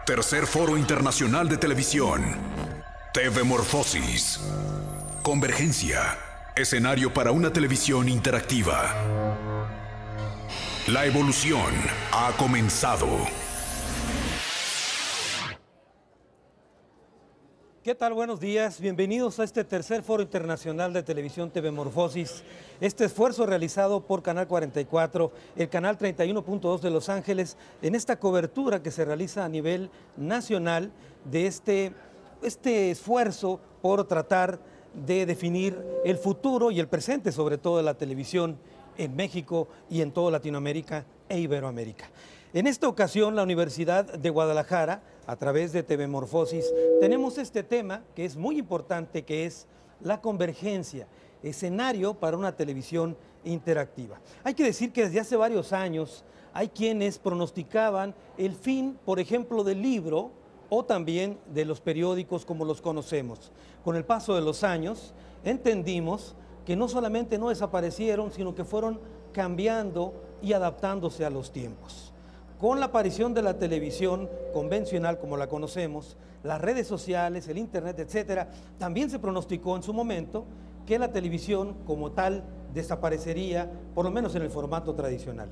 Tercer Foro Internacional de Televisión. TV Morfosis. Convergencia. Escenario para una televisión interactiva. La evolución ha comenzado. ¿Qué tal? Buenos días. Bienvenidos a este Tercer Foro Internacional de Televisión TV Morfosis. Este esfuerzo realizado por Canal 44, el canal 31.2 de Los Ángeles, en esta cobertura que se realiza a nivel nacional de este esfuerzo por tratar de definir el futuro y el presente, sobre todo de la televisión en México y en toda Latinoamérica e Iberoamérica. En esta ocasión, la Universidad de Guadalajara, a través de TV Morfosis, tenemos este tema que es muy importante, que es la convergencia, escenario para una televisión interactiva. Hay que decir que desde hace varios años hay quienes pronosticaban el fin, por ejemplo, del libro o también de los periódicos como los conocemos. Con el paso de los años, entendimos que no solamente no desaparecieron, sino que fueron cambiando y adaptándose a los tiempos. Con la aparición de la televisión convencional como la conocemos, las redes sociales, el internet, etcétera, también se pronosticó en su momento que la televisión como tal desaparecería, por lo menos en el formato tradicional.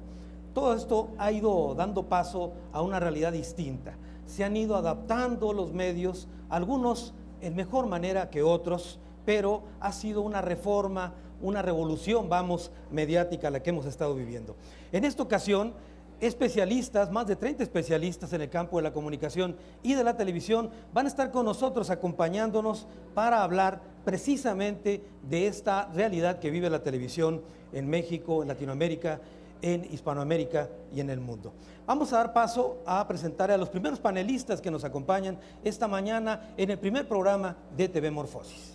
Todo esto ha ido dando paso a una realidad distinta. Se han ido adaptando los medios, algunos en mejor manera que otros, pero ha sido una reforma, una revolución, mediática la que hemos estado viviendo. En esta ocasión, especialistas, más de 30 especialistas en el campo de la comunicación y de la televisión van a estar con nosotros acompañándonos para hablar precisamente de esta realidad que vive la televisión en México, en Latinoamérica, en Hispanoamérica y en el mundo. Vamos a dar paso a presentar a los primeros panelistas que nos acompañan esta mañana en el primer programa de TV Morfosis.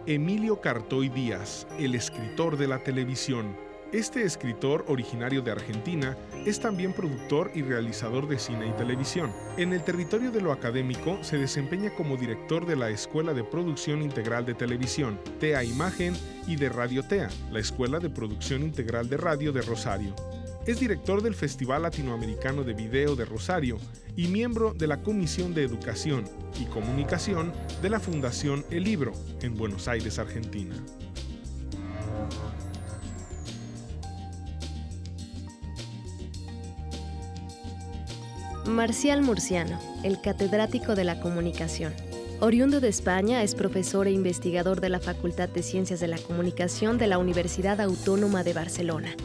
Emilio Cartoy Díaz, el escritor de la televisión. Este escritor, originario de Argentina, es también productor y realizador de cine y televisión. En el territorio de lo académico se desempeña como director de la Escuela de Producción Integral de Televisión, TEA Imagen, y de Radio TEA, la Escuela de Producción Integral de Radio de Rosario. Es director del Festival Latinoamericano de Video de Rosario y miembro de la Comisión de Educación y Comunicación de la Fundación El Libro, en Buenos Aires, Argentina. Marcial Murciano, el catedrático de la comunicación. Oriundo de España, es profesor e investigador de la Facultad de Ciencias de la Comunicación de la Universidad Autónoma de Barcelona.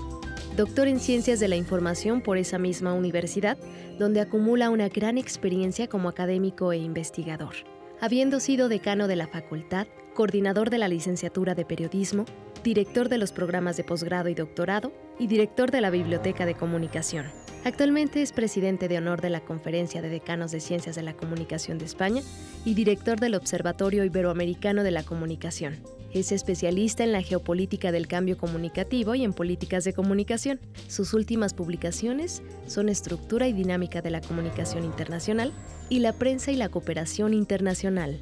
Doctor en Ciencias de la Información por esa misma universidad, donde acumula una gran experiencia como académico e investigador. Habiendo sido decano de la facultad, coordinador de la licenciatura de Periodismo, director de los programas de posgrado y doctorado y director de la Biblioteca de Comunicación. Actualmente es presidente de honor de la Conferencia de Decanos de Ciencias de la Comunicación de España y director del Observatorio Iberoamericano de la Comunicación. Es especialista en la geopolítica del cambio comunicativo y en políticas de comunicación. Sus últimas publicaciones son Estructura y dinámica de la comunicación internacional y La prensa y la cooperación internacional.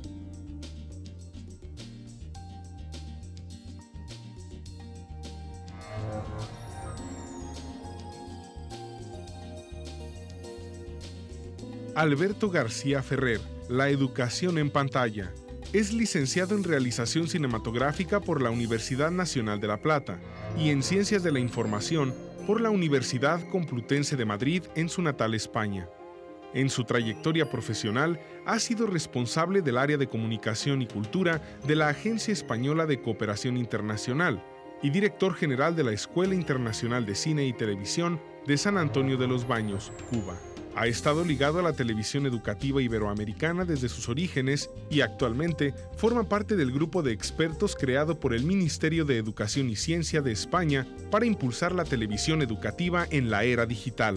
Alberto García Ferrer, La educación en pantalla. Es licenciado en Realización Cinematográfica por la Universidad Nacional de La Plata y en Ciencias de la Información por la Universidad Complutense de Madrid en su natal España. En su trayectoria profesional ha sido responsable del área de Comunicación y Cultura de la Agencia Española de Cooperación Internacional y director general de la Escuela Internacional de Cine y Televisión de San Antonio de los Baños, Cuba. Ha estado ligado a la televisión educativa iberoamericana desde sus orígenes y actualmente forma parte del grupo de expertos creado por el Ministerio de Educación y Ciencia de España para impulsar la televisión educativa en la era digital.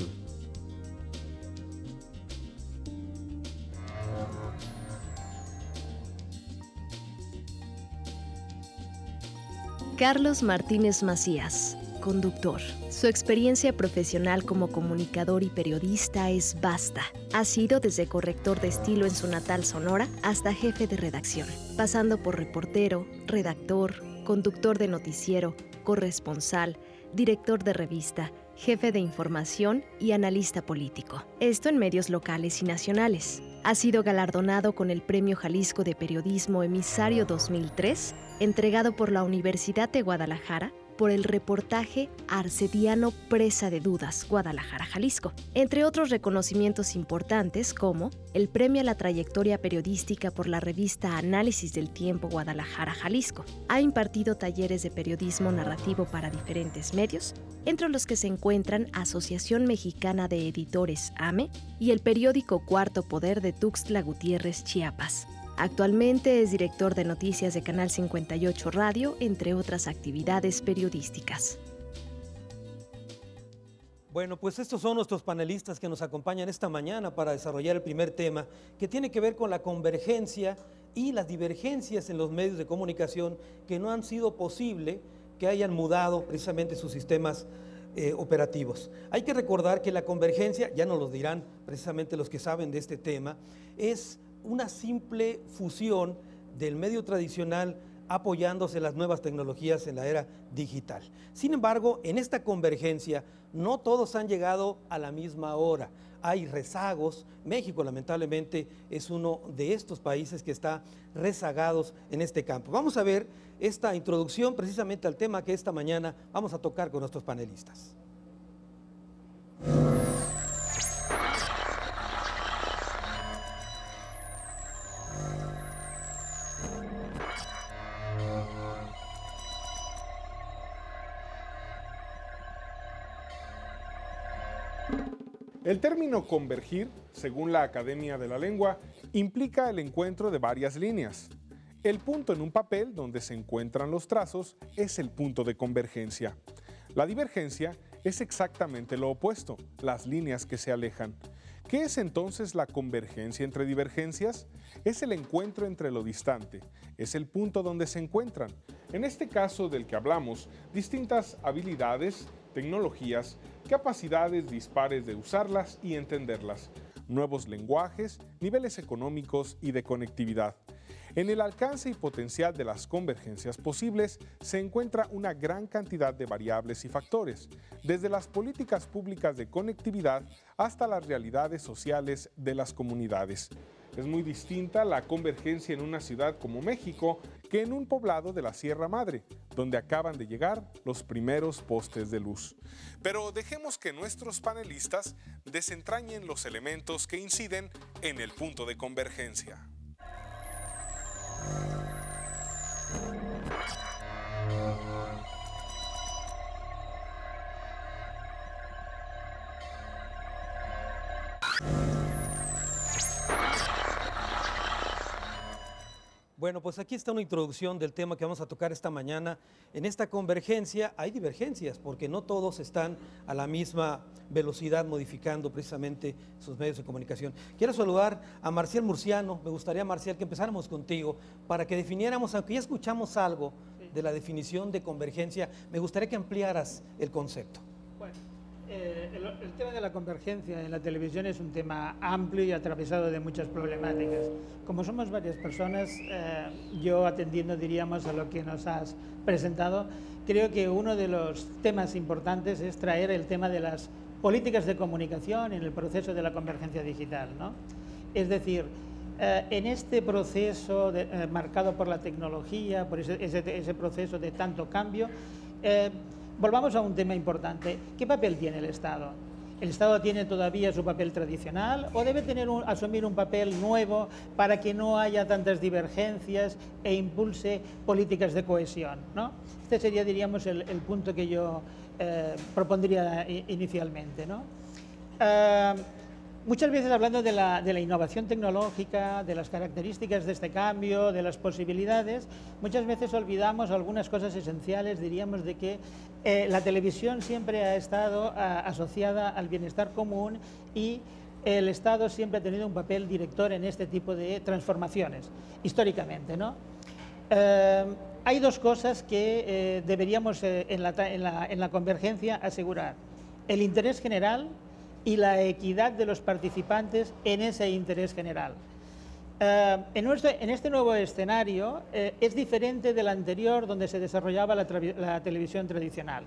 Carlos Martínez Macías, conductor. Su experiencia profesional como comunicador y periodista es vasta. Ha sido desde corrector de estilo en su natal Sonora hasta jefe de redacción, pasando por reportero, redactor, conductor de noticiero, corresponsal, director de revista, jefe de información y analista político. Esto en medios locales y nacionales. Ha sido galardonado con el Premio Jalisco de Periodismo Emisario 2003, entregado por la Universidad de Guadalajara, por el reportaje Arcediano Presa de Dudas, Guadalajara, Jalisco, entre otros reconocimientos importantes como el Premio a la Trayectoria Periodística por la revista Análisis del Tiempo, Guadalajara, Jalisco. Ha impartido talleres de periodismo narrativo para diferentes medios, entre los que se encuentran Asociación Mexicana de Editores, AME, y el periódico Cuarto Poder de Tuxtla Gutiérrez, Chiapas. Actualmente es director de noticias de Canal 58 Radio, entre otras actividades periodísticas. Bueno, pues estos son nuestros panelistas que nos acompañan esta mañana para desarrollar el primer tema, que tiene que ver con la convergencia y las divergencias en los medios de comunicación que no han sido posible que hayan mudado precisamente sus sistemas operativos. Hay que recordar que la convergencia, ya nos lo dirán precisamente los que saben de este tema, es una simple fusión del medio tradicional apoyándose en las nuevas tecnologías en la era digital. Sin embargo, en esta convergencia no todos han llegado a la misma hora. Hay rezagos. México, lamentablemente, es uno de estos países que está rezagados en este campo. Vamos a ver esta introducción precisamente al tema que esta mañana vamos a tocar con nuestros panelistas. El término convergir, según la Academia de la Lengua, implica el encuentro de varias líneas. El punto en un papel donde se encuentran los trazos es el punto de convergencia. La divergencia es exactamente lo opuesto, las líneas que se alejan. ¿Qué es entonces la convergencia entre divergencias? Es el encuentro entre lo distante, es el punto donde se encuentran. En este caso del que hablamos, distintas habilidades, tecnologías, capacidades dispares de usarlas y entenderlas, nuevos lenguajes, niveles económicos y de conectividad. En el alcance y potencial de las convergencias posibles se encuentra una gran cantidad de variables y factores, desde las políticas públicas de conectividad hasta las realidades sociales de las comunidades. Es muy distinta la convergencia en una ciudad como México que en un poblado de la Sierra Madre, donde acaban de llegar los primeros postes de luz. Pero dejemos que nuestros panelistas desentrañen los elementos que inciden en el punto de convergencia. Bueno, pues aquí está una introducción del tema que vamos a tocar esta mañana. En esta convergencia hay divergencias, porque no todos están a la misma velocidad modificando precisamente sus medios de comunicación. Quiero saludar a Marcial Murciano. Me gustaría, Marcial, que empezáramos contigo para que definiéramos, aunque ya escuchamos algo de la definición de convergencia, me gustaría que ampliaras el concepto. Bueno, el tema de la convergencia en la televisión es un tema amplio y atravesado de muchas problemáticas. Como somos varias personas, yo atendiendo, diríamos, a lo que nos has presentado, creo que uno de los temas importantes es traer el tema de las políticas de comunicación en el proceso de la convergencia digital, ¿no? Es decir, en este proceso marcado por la tecnología, por ese proceso de tanto cambio, volvamos a un tema importante. ¿Qué papel tiene el Estado? ¿El Estado tiene todavía su papel tradicional o debe asumir un papel nuevo para que no haya tantas divergencias e impulse políticas de cohesión, ¿no? Este sería, diríamos, el punto que yo propondría inicialmente, ¿no? Muchas veces hablando de la innovación tecnológica, de las características de este cambio, de las posibilidades, muchas veces olvidamos algunas cosas esenciales, diríamos, de que la televisión siempre ha estado asociada al bienestar común y el Estado siempre ha tenido un papel director en este tipo de transformaciones, históricamente, ¿no? Hay dos cosas que deberíamos en la convergencia asegurar: el interés general y la equidad de los participantes en ese interés general. En este nuevo escenario es diferente del anterior, donde se desarrollaba la televisión tradicional.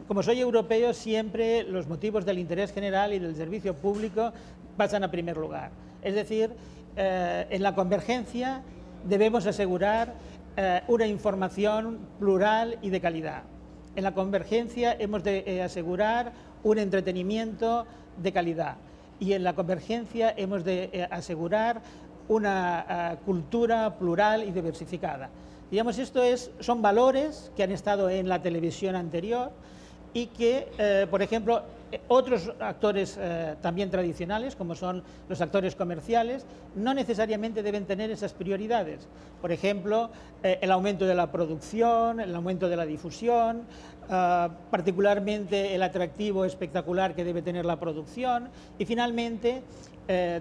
como soy europeo, siempre los motivos del interés general y del servicio público pasan a primer lugar. Es decir, en la convergencia debemos asegurar una información plural y de calidad. En la convergencia hemos de asegurar un entretenimiento de calidad. Y en la convergencia hemos de asegurar una cultura plural y diversificada. Digamos, son valores que han estado en la televisión anterior y que, por ejemplo, otros actores también tradicionales, como son los actores comerciales, no necesariamente deben tener esas prioridades. Por ejemplo, el aumento de la producción, el aumento de la difusión, particularmente el atractivo espectacular que debe tener la producción y, finalmente,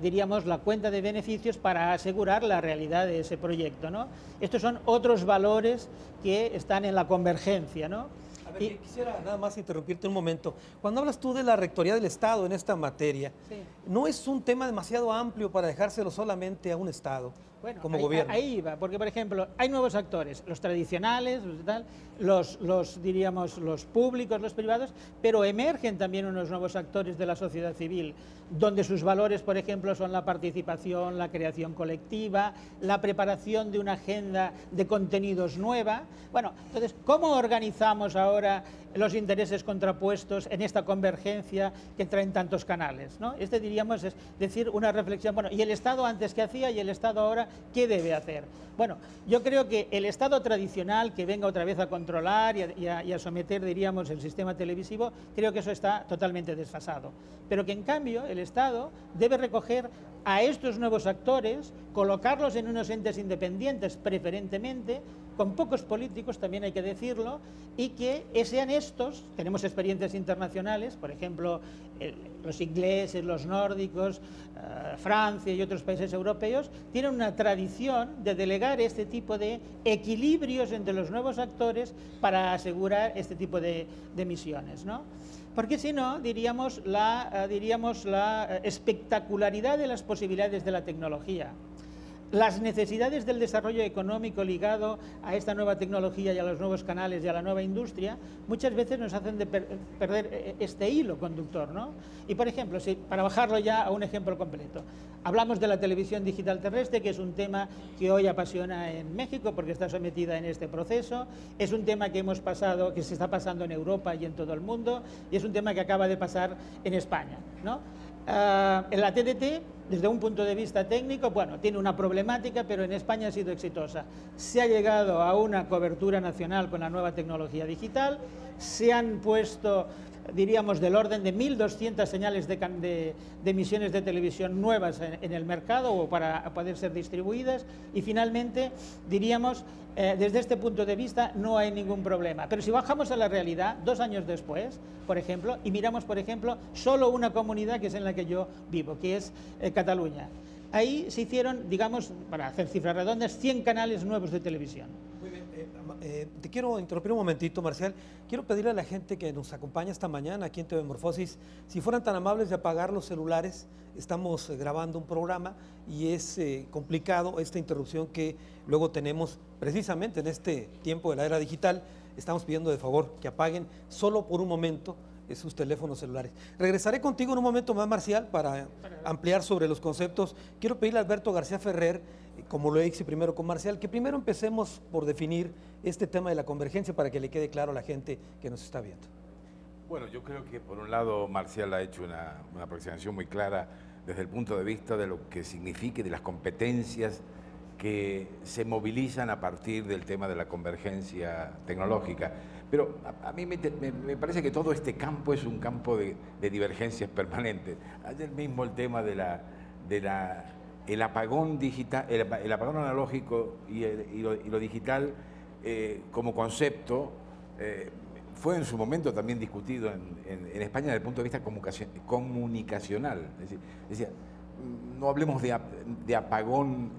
diríamos, la cuenta de beneficios para asegurar la realidad de ese proyecto, ¿no? Estos son otros valores que están en la convergencia, ¿no? A ver, quisiera nada más interrumpirte un momento. Cuando hablas tú de la Rectoría del Estado en esta materia, sí, ¿no es un tema demasiado amplio para dejárselo solamente a un Estado, bueno, como gobierno? Ahí va, porque, por ejemplo, hay nuevos actores, los tradicionales, diríamos, los públicos, los privados, pero emergen también unos nuevos actores de la sociedad civil, donde sus valores, por ejemplo, son la participación, la creación colectiva, la preparación de una agenda de contenidos nueva. Bueno, entonces, ¿cómo organizamos ahora los intereses contrapuestos en esta convergencia que traen tantos canales, ¿no? Diríamos, es decir, una reflexión, bueno, ¿y el Estado antes qué hacía y el Estado ahora qué debe hacer? Bueno, yo creo que el Estado tradicional que venga otra vez a controlar y a someter, diríamos, el sistema televisivo, creo que eso está totalmente desfasado. Pero que, en cambio, el Estado debe recoger a estos nuevos actores, colocarlos en unos entes independientes, preferentemente, con pocos políticos, también hay que decirlo, y que sean estos, tenemos experiencias internacionales, por ejemplo, los ingleses, los nórdicos, Francia y otros países europeos, tienen una tradición de delegar este tipo de equilibrios entre los nuevos actores para asegurar este tipo de misiones, ¿no? Porque si no, diríamos la espectacularidad de las posibilidades de la tecnología, las necesidades del desarrollo económico ligado a esta nueva tecnología y a los nuevos canales y a la nueva industria, muchas veces nos hacen perder este hilo conductor, ¿no? Y, por ejemplo, para bajarlo ya a un ejemplo completo, hablamos de la televisión digital terrestre, que es un tema que hoy apasiona en México porque está sometida en este proceso, es un tema que que se está pasando en Europa y en todo el mundo, y es un tema que acaba de pasar en España, ¿no? En la TDT, desde un punto de vista técnico, bueno, tiene una problemática, pero en España ha sido exitosa. Se ha llegado a una cobertura nacional con la nueva tecnología digital, se han puesto, diríamos, del orden de 1.200 señales de emisiones de televisión nuevas en el mercado o para poder ser distribuidas, y finalmente, diríamos, desde este punto de vista no hay ningún problema. Pero si bajamos a la realidad, 2 años después, por ejemplo, y miramos, por ejemplo, solo una comunidad que es en la que yo vivo, que es Cataluña. Ahí se hicieron, digamos, para hacer cifras redondas, 100 canales nuevos de televisión. Muy bien. Te quiero interrumpir un momentito, Marcial. Quiero pedirle a la gente que nos acompaña esta mañana aquí en TV Morfosis, si fueran tan amables de apagar los celulares. Estamos grabando un programa y es complicado esta interrupción que luego tenemos precisamente en este tiempo de la era digital. Estamos pidiendo de favor que apaguen solo por un momento sus teléfonos celulares. Regresaré contigo en un momento más, Marcial, para ampliar sobre los conceptos. Quiero pedirle a Alberto García Ferrer, como lo hice primero con Marcial, que primero empecemos por definir este tema de la convergencia para que le quede claro a la gente que nos está viendo. Bueno, yo creo que por un lado Marcial ha hecho una aproximación muy clara desde el punto de vista de lo que significa y de las competencias que se movilizan a partir del tema de la convergencia tecnológica. Pero a mí me parece que todo este campo es un campo de divergencias permanentes. Ayer mismo el tema el apagón digital, el apagón analógico y lo digital como concepto fue en su momento también discutido en España desde el punto de vista comunicacional. Es decir, no hablemos de apagón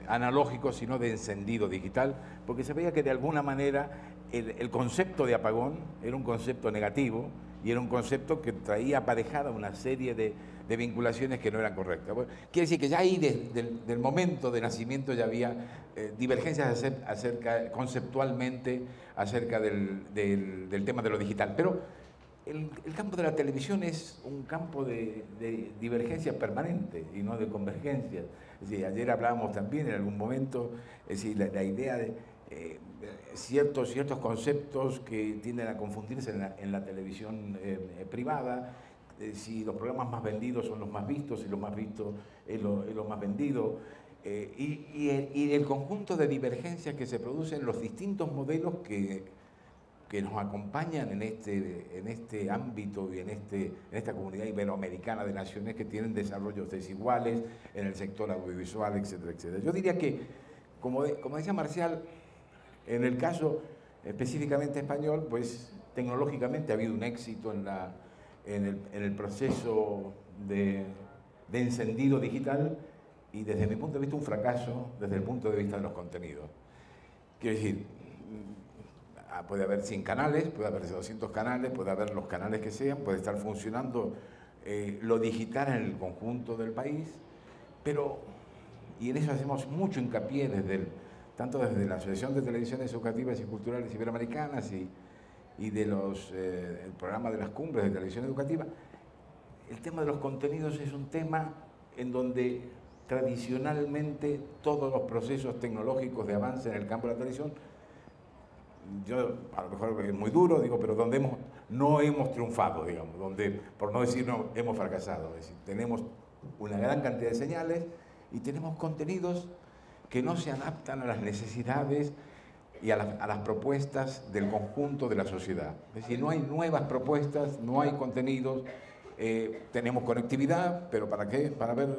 analógico, sino de encendido digital, porque se veía que de alguna manera el concepto de apagón era un concepto negativo y era un concepto que traía aparejada una serie de vinculaciones que no eran correctas. Bueno, quiere decir que ya ahí, del momento de nacimiento, ya había divergencias conceptualmente acerca del tema de lo digital. Pero el campo de la televisión es un campo de divergencia permanente y no de convergencia. Es decir, ayer hablábamos también en algún momento, es decir, la idea de ciertos conceptos que tienden a confundirse en la televisión privada. Si los programas más vendidos son los más vistos, y los más vistos es lo más vendido, y el conjunto de divergencias que se producen en los distintos modelos que nos acompañan en este ámbito y en esta comunidad iberoamericana de naciones que tienen desarrollos desiguales en el sector audiovisual, etcétera, etcétera. Yo diría que, como decía Marcial, en el caso específicamente español, pues tecnológicamente ha habido un éxito en el proceso de encendido digital, y desde mi punto de vista un fracaso desde el punto de vista de los contenidos. Quiero decir, puede haber 100 canales, puede haber 200 canales, puede haber los canales que sean, puede estar funcionando lo digital en el conjunto del país, pero, y en eso hacemos mucho hincapié tanto desde la Asociación de Televisiones Educativas y Culturales Iberoamericanas y de el programa de las cumbres de televisión educativa, el tema de los contenidos es un tema en donde tradicionalmente todos los procesos tecnológicos de avance en el campo de la televisión, yo a lo mejor es muy duro, digo, pero donde no hemos triunfado, digamos, donde, por no decir no, hemos fracasado. Es decir, tenemos una gran cantidad de señales y tenemos contenidos que no se adaptan a las necesidades y a las propuestas del conjunto de la sociedad. Es decir, no hay nuevas propuestas, no hay contenidos, tenemos conectividad, pero ¿para qué? Para ver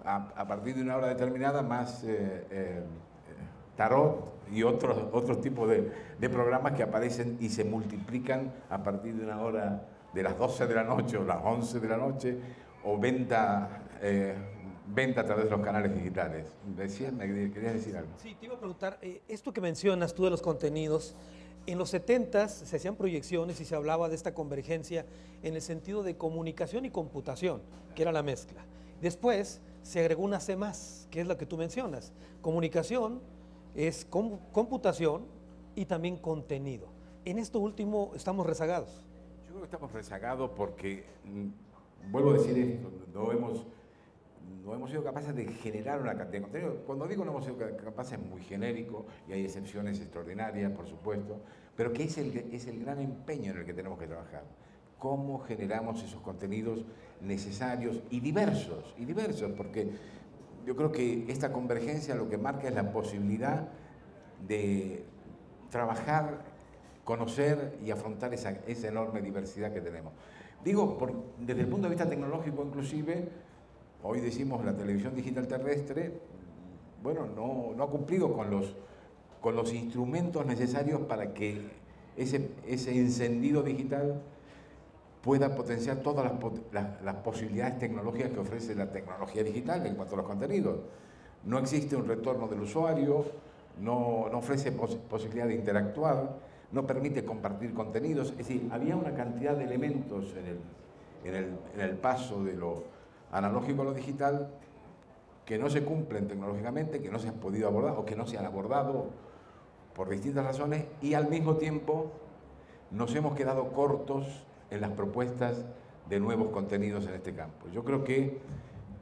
a partir de una hora determinada más tarot y otros tipos de programas que aparecen y se multiplican a partir de una hora de las 12 de la noche o las 11 de la noche, o venta a través de los canales digitales. ¿Querías decir algo? Sí, te iba a preguntar, esto que mencionas tú de los contenidos, en los 70s se hacían proyecciones y se hablaba de esta convergencia en el sentido de comunicación y computación, que era la mezcla. Después se agregó una C+, que es la que tú mencionas. Comunicación es computación y también contenido. En esto último estamos rezagados. Yo creo que estamos rezagados porque, vuelvo a decir esto, no hemos sido capaces de generar una cantidad de contenido. Cuando digo no hemos sido capaces es muy genérico, y hay excepciones extraordinarias, por supuesto, pero que es el gran empeño en el que tenemos que trabajar. Cómo generamos esos contenidos necesarios y diversos, porque yo creo que esta convergencia lo que marca es la posibilidad de trabajar, conocer y afrontar esa enorme diversidad que tenemos. Digo, desde el punto de vista tecnológico inclusive, hoy decimos la televisión digital terrestre, bueno, no ha cumplido con los instrumentos necesarios para que ese encendido digital pueda potenciar todas las posibilidades tecnológicas que ofrece la tecnología digital en cuanto a los contenidos. No existe un retorno del usuario, no ofrece posibilidad de interactuar, no permite compartir contenidos. Es decir, había una cantidad de elementos en el paso de lo analógico a lo digital que no se cumplen tecnológicamente, que no se han podido abordar o que no se han abordado por distintas razones, y al mismo tiempo nos hemos quedado cortos en las propuestas de nuevos contenidos en este campo. Yo creo que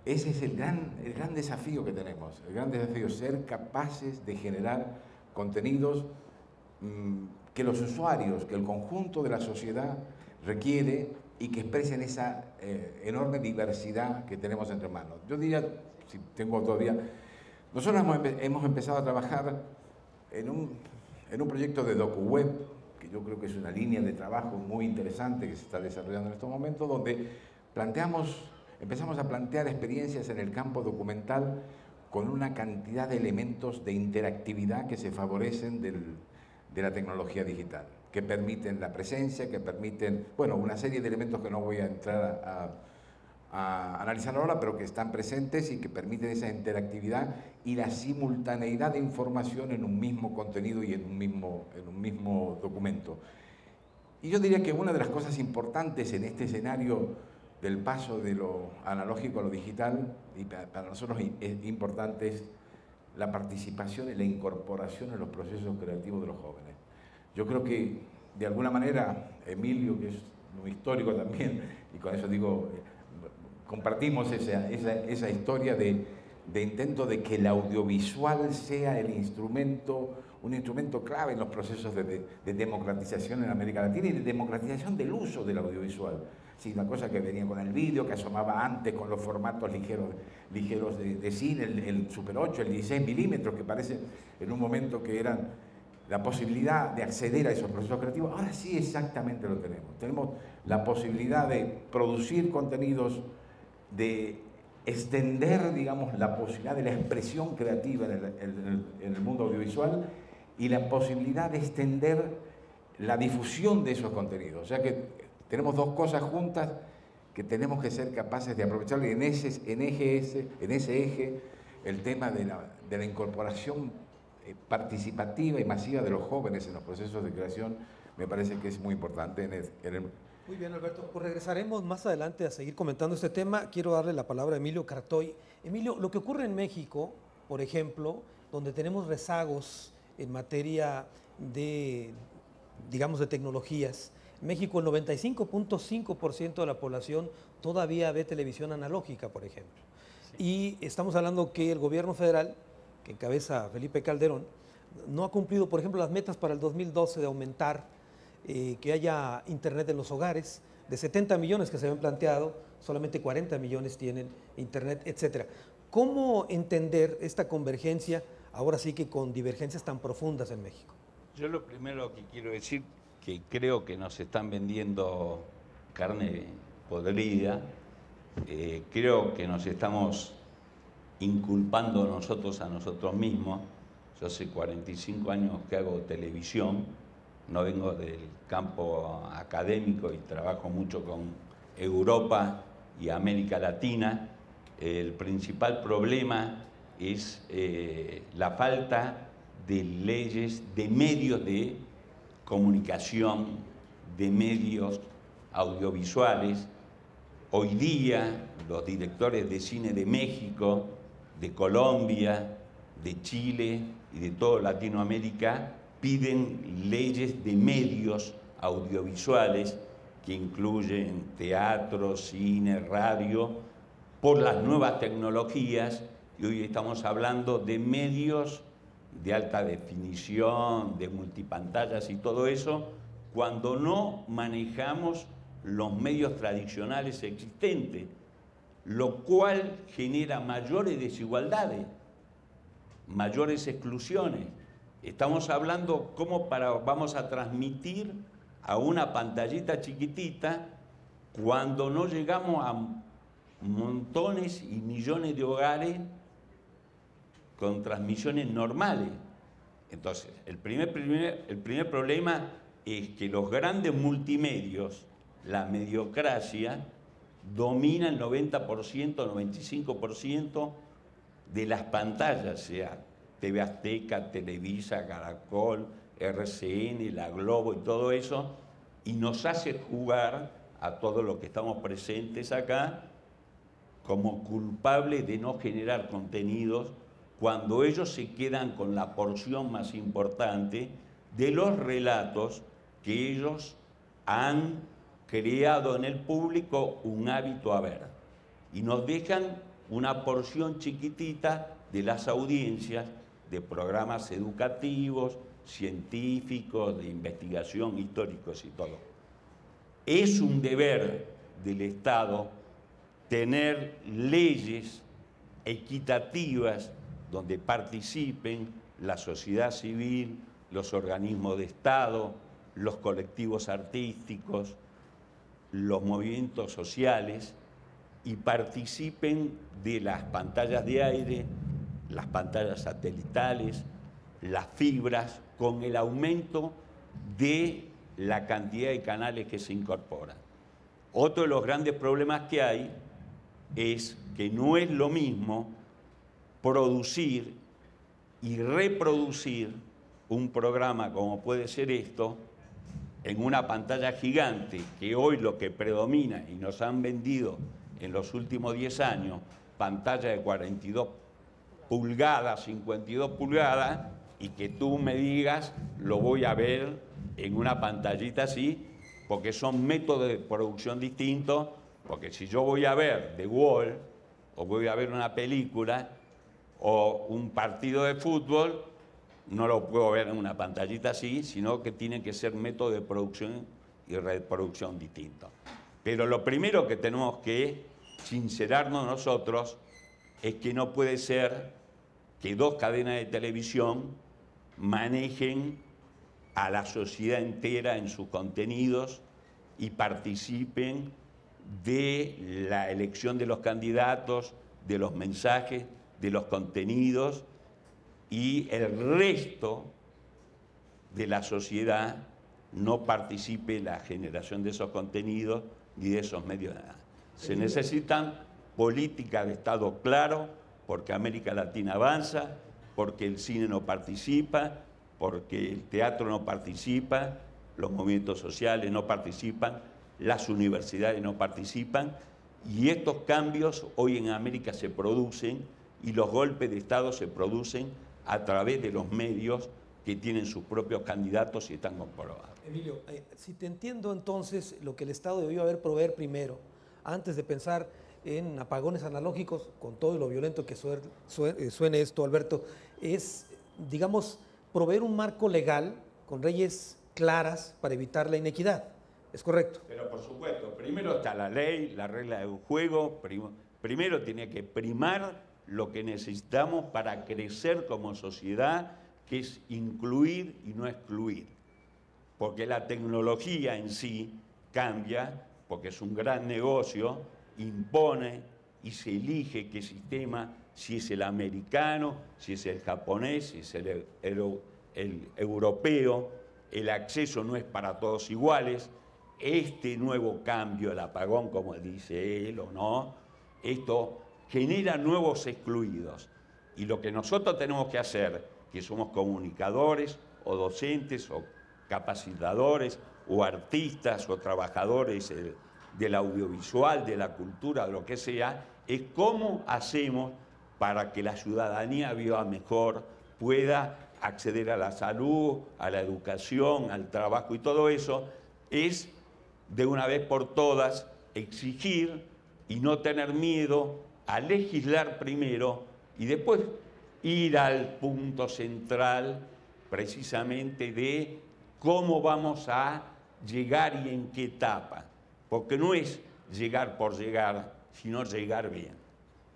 ese es el gran desafío que tenemos, el gran desafío, ser capaces de generar contenidos que los usuarios, que el conjunto de la sociedad requiere y que expresen esa enorme diversidad que tenemos entre manos. Yo diría, si tengo todavía, nosotros hemos empezado a trabajar en un proyecto de DocuWeb, que yo creo que es una línea de trabajo muy interesante que se está desarrollando en estos momentos, donde empezamos a plantear experiencias en el campo documental con una cantidad de elementos de interactividad que se favorecen de la tecnología digital, que permiten la presencia, que permiten, bueno, una serie de elementos que no voy a entrar a analizar ahora, pero que están presentes y que permiten esa interactividad y la simultaneidad de información en un mismo contenido y en un mismo documento. Y yo diría que una de las cosas importantes en este escenario del paso de lo analógico a lo digital, y para nosotros es importante, es la participación y la incorporación en los procesos creativos de los jóvenes. Yo creo que, de alguna manera, Emilio, que es un histórico también, y con eso digo, compartimos esa historia de intento de que el audiovisual sea el instrumento, un instrumento clave en los procesos de democratización en América Latina y de democratización del uso del audiovisual. Sí, una cosa que venía con el vídeo, que asomaba antes con los formatos ligeros de cine, el Super 8, el 16 milímetros, que parece en un momento que eran la posibilidad de acceder a esos procesos creativos. Ahora sí exactamente lo tenemos. Tenemos la posibilidad de producir contenidos, de extender, digamos, la posibilidad de la expresión creativa en el mundo audiovisual y la posibilidad de extender la difusión de esos contenidos. O sea que tenemos dos cosas juntas que tenemos que ser capaces de aprovechar, y en ese eje el tema de la incorporación participativa y masiva de los jóvenes en los procesos de creación me parece que es muy importante Muy bien, Alberto. Pues regresaremos más adelante a seguir comentando este tema. Quiero darle la palabra a Emilio Cartoy. Emilio, lo que ocurre en México, por ejemplo, donde tenemos rezagos en materia de, digamos, de tecnologías. En México el 95.5% de la población todavía ve televisión analógica, por ejemplo. Sí. Y estamos hablando que el gobierno federal, que encabeza Felipe Calderón, no ha cumplido, por ejemplo, las metas para el 2012 de aumentar que haya internet en los hogares. De 70 millones que se habían planteado, solamente 40 millones tienen internet, etcétera. ¿Cómo entender esta convergencia, ahora sí que con divergencias tan profundas en México? Yo lo primero que quiero decir, que creo que nos están vendiendo carne podrida, creo que nos estamos inculpando nosotros a nosotros mismos. Yo hace 45 años que hago televisión, no vengo del campo académico y trabajo mucho con Europa y América Latina. El principal problema es la falta de leyes, de medios de comunicación, de medios audiovisuales. Hoy día los directores de cine de México, de Colombia, de Chile y de toda Latinoamérica piden leyes de medios audiovisuales que incluyen teatro, cine, radio, por las nuevas tecnologías, y hoy estamos hablando de medios de alta definición, de multipantallas y todo eso, cuando no manejamos los medios tradicionales existentes, lo cual genera mayores desigualdades, mayores exclusiones. Estamos hablando cómo vamos a transmitir a una pantallita chiquitita cuando no llegamos a montones y millones de hogares con transmisiones normales. Entonces, el primer problema es que los grandes multimedios, la mediocracia, domina el 90%, 95% de las pantallas, sea TV Azteca, Televisa, Caracol, RCN, La Globo y todo eso, y nos hace jugar a todos los que estamos presentes acá como culpables de no generar contenidos cuando ellos se quedan con la porción más importante de los relatos que ellos han creado en el público un hábito a ver. Y nos dejan una porción chiquitita de las audiencias de programas educativos, científicos, de investigación, históricos y todo. Es un deber del Estado tener leyes equitativas donde participen la sociedad civil, los organismos de Estado, los colectivos artísticos, los movimientos sociales, y participen de las pantallas de aire, las pantallas satelitales, las fibras, con el aumento de la cantidad de canales que se incorporan. Otro de los grandes problemas que hay es que no es lo mismo producir y reproducir un programa como puede ser esto en una pantalla gigante, que hoy lo que predomina y nos han vendido en los últimos 10 años, pantalla de 42 pulgadas, 52 pulgadas, y que tú me digas, lo voy a ver en una pantallita así, porque son métodos de producción distintos, porque si yo voy a ver The Wall, o voy a ver una película, o un partido de fútbol, no lo puedo ver en una pantallita así, sino que tiene que ser método de producción y reproducción distintos. Pero lo primero que tenemos que sincerarnos nosotros es que no puede ser que 2 cadenas de televisión manejen a la sociedad entera en sus contenidos y participen de la elección de los candidatos, de los mensajes, de los contenidos, y el resto de la sociedad no participe en la generación de esos contenidos ni de esos medios. Se necesitan políticas de Estado claras, porque América Latina avanza, porque el cine no participa, porque el teatro no participa, los movimientos sociales no participan, las universidades no participan, y estos cambios hoy en América se producen, y los golpes de Estado se producen a través de los medios que tienen sus propios candidatos y están comprobados. Emilio, si te entiendo entonces, lo que el Estado debió haber proveer primero, antes de pensar en apagones analógicos, con todo lo violento que suene esto, Alberto, es, digamos, proveer un marco legal con leyes claras para evitar la inequidad. ¿Es correcto? Pero por supuesto, primero está la ley, la regla del juego, primero tiene que primar lo que necesitamos para crecer como sociedad, que es incluir y no excluir. Porque la tecnología en sí cambia, porque es un gran negocio, impone y se elige qué sistema, si es el americano, si es el japonés, si es el europeo. El acceso no es para todos iguales. Este nuevo cambio, el apagón, como dice él o no, esto genera nuevos excluidos. Y lo que nosotros tenemos que hacer, que somos comunicadores o docentes o capacitadores o artistas o trabajadores del audiovisual, de la cultura, de lo que sea, es cómo hacemos para que la ciudadanía viva mejor, pueda acceder a la salud, a la educación, al trabajo, y todo eso es, de una vez por todas, exigir y no tener miedo a legislar primero y después ir al punto central precisamente de cómo vamos a llegar y en qué etapa, porque no es llegar por llegar, sino llegar bien.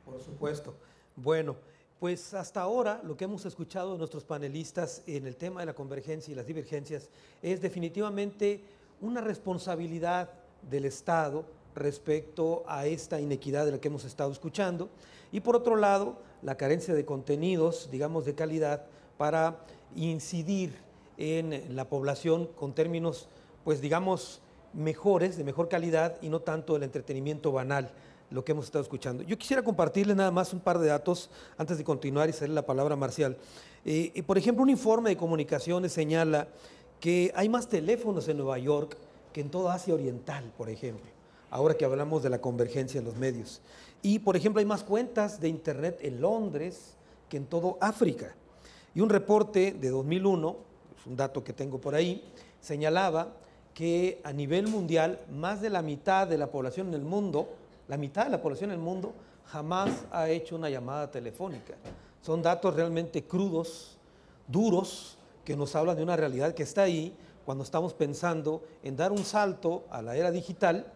Por supuesto. Bueno, pues hasta ahora lo que hemos escuchado de nuestros panelistas en el tema de la convergencia y las divergencias es definitivamente una responsabilidad del Estado respecto a esta inequidad de la que hemos estado escuchando, y por otro lado, la carencia de contenidos, digamos, de calidad para incidir en la población con términos, pues digamos, mejores, de mejor calidad, y no tanto el entretenimiento banal, lo que hemos estado escuchando. Yo quisiera compartirle nada más un par de datos antes de continuar y cederle la palabra a Marcial. Por ejemplo, un informe de comunicaciones señala que hay más teléfonos en Nueva York que en toda Asia Oriental, por ejemplo, ahora que hablamos de la convergencia en los medios. Y, por ejemplo, hay más cuentas de Internet en Londres que en todo África. Y un reporte de 2001, es un dato que tengo por ahí, señalaba que a nivel mundial más de la mitad de la población en el mundo, jamás ha hecho una llamada telefónica. Son datos realmente crudos, duros, que nos hablan de una realidad que está ahí cuando estamos pensando en dar un salto a la era digital,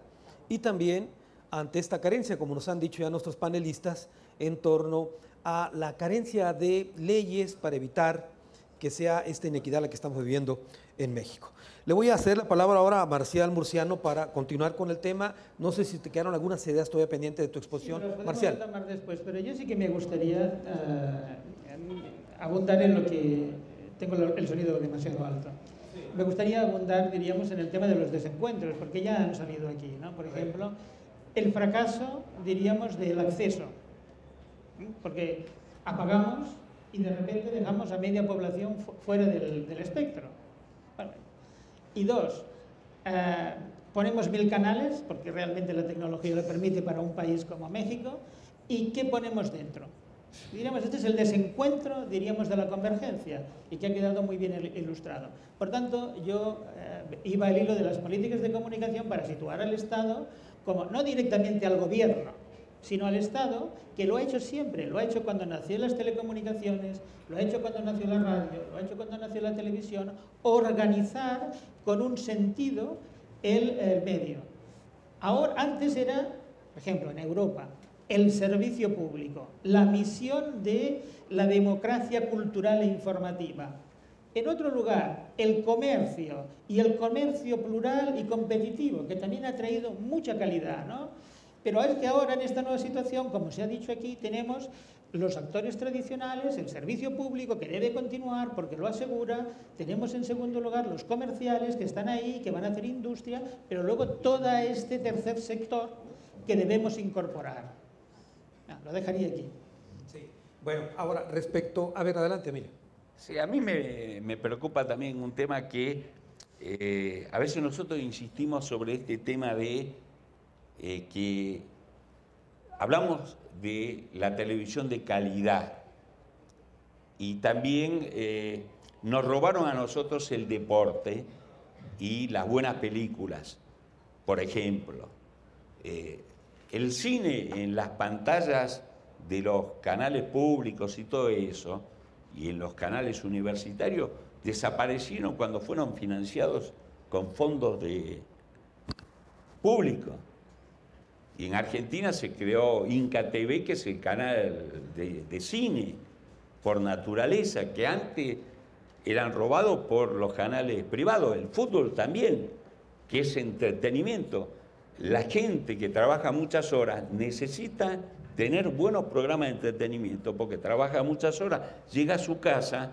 y también ante esta carencia, como nos han dicho ya nuestros panelistas, en torno a la carencia de leyes para evitar que sea esta inequidad la que estamos viviendo en México. Le voy a hacer la palabra ahora a Marcial Murciano para continuar con el tema. No sé si te quedaron algunas ideas todavía pendientes de tu exposición. Sí, Marcial. Tomar después, pero yo sí que me gustaría abundar en lo que tengo el sonido demasiado alto. Me gustaría abundar, diríamos, en el tema de los desencuentros, porque ya han salido aquí, ¿no? Por ejemplo, el fracaso, diríamos, del acceso, porque apagamos y de repente dejamos a media población fuera del espectro. Vale. Y dos, ponemos 1000 canales, porque realmente la tecnología lo permite para un país como México, ¿y qué ponemos dentro? Diríamos, este es el desencuentro, diríamos, de la convergencia, y que ha quedado muy bien ilustrado. Por tanto, yo iba al hilo de las políticas de comunicación para situar al Estado como, no directamente al gobierno, sino al Estado, que lo ha hecho siempre, lo ha hecho cuando nació las telecomunicaciones, lo ha hecho cuando nació la radio, lo ha hecho cuando nació la televisión, organizar con un sentido el medio. Ahora, antes era, por ejemplo, en Europa, el servicio público, la misión de la democracia cultural e informativa. En otro lugar, el comercio, y el comercio plural y competitivo, que también ha traído mucha calidad, ¿no? Pero es que ahora, en esta nueva situación, como se ha dicho aquí, tenemos los actores tradicionales, el servicio público, que debe continuar porque lo asegura, tenemos en segundo lugar los comerciales, que están ahí, que van a hacer industria, pero luego todo este tercer sector que debemos incorporar. Lo dejaría aquí. Sí. Bueno, ahora respecto... A ver, adelante, Emilio. Sí, a mí me preocupa también un tema que a veces nosotros insistimos sobre este tema de que hablamos de la televisión de calidad y también nos robaron a nosotros el deporte y las buenas películas. Por ejemplo, el cine en las pantallas de los canales públicos y todo eso, y en los canales universitarios, desaparecieron cuando fueron financiados con fondos públicos. Y en Argentina se creó Inca TV, que es el canal de cine por naturaleza, que antes eran robados por los canales privados. El fútbol también, que es entretenimiento. La gente que trabaja muchas horas necesita tener buenos programas de entretenimiento, porque trabaja muchas horas, llega a su casa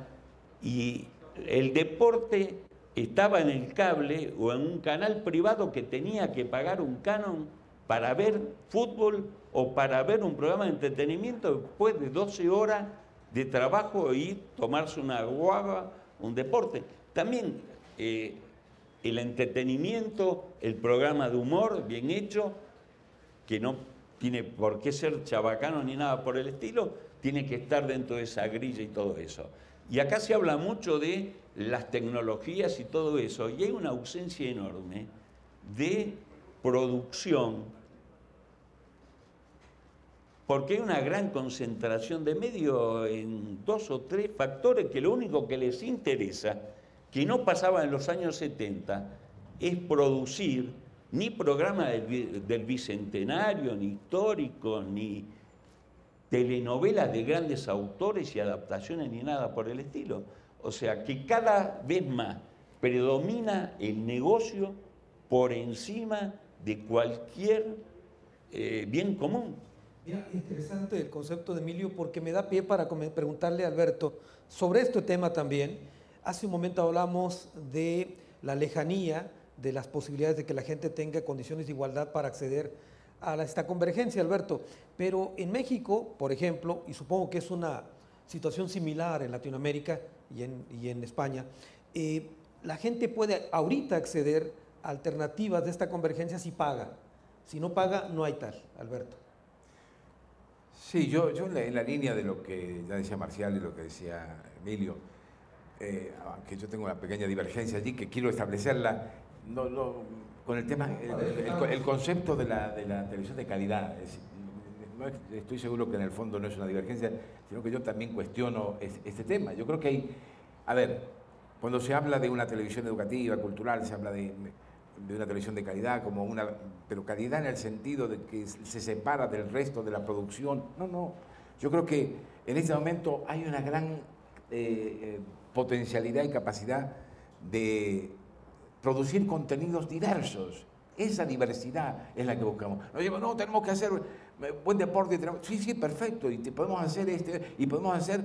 y el deporte estaba en el cable o en un canal privado que tenía que pagar un canon para ver fútbol o para ver un programa de entretenimiento después de 12 horas de trabajo y tomarse una guagua, un deporte. También el entretenimiento, el programa de humor bien hecho, que no tiene por qué ser chabacano ni nada por el estilo, tiene que estar dentro de esa grilla y todo eso. Y acá se habla mucho de las tecnologías y todo eso, y hay una ausencia enorme de producción, porque hay una gran concentración de medios en 2 o 3 factores que lo único que les interesa, que no pasaba en los años 70, es producir ni programa del Bicentenario, ni histórico, ni telenovelas de grandes autores y adaptaciones, ni nada por el estilo. O sea, que cada vez más predomina el negocio por encima de cualquier bien común. Mira, interesante el concepto de Emilio, porque me da pie para preguntarle a Alberto sobre este tema también. Hace un momento hablamos de la lejanía, de las posibilidades de que la gente tenga condiciones de igualdad para acceder a esta convergencia, Alberto. Pero en México, por ejemplo, y supongo que es una situación similar en Latinoamérica y en España, la gente puede ahorita acceder a alternativas de esta convergencia si paga. Si no paga, no hay tal, Alberto. Sí, yo en la línea de lo que ya decía Marcial y lo que decía Emilio, aunque yo tengo una pequeña divergencia allí que quiero establecerla, con el tema, el concepto de la televisión de calidad. Estoy seguro que en el fondo no es una divergencia, sino que yo también cuestiono este tema. Yo creo que hay, a ver, cuando se habla de una televisión educativa, cultural, se habla de una televisión de calidad, pero calidad en el sentido de que se separa del resto de la producción. No, yo creo que en este momento hay una gran potencialidad y capacidad de producir contenidos diversos. Esa diversidad es la que buscamos. No, tenemos que hacer buen deporte. Sí, perfecto. Y podemos hacer y podemos hacer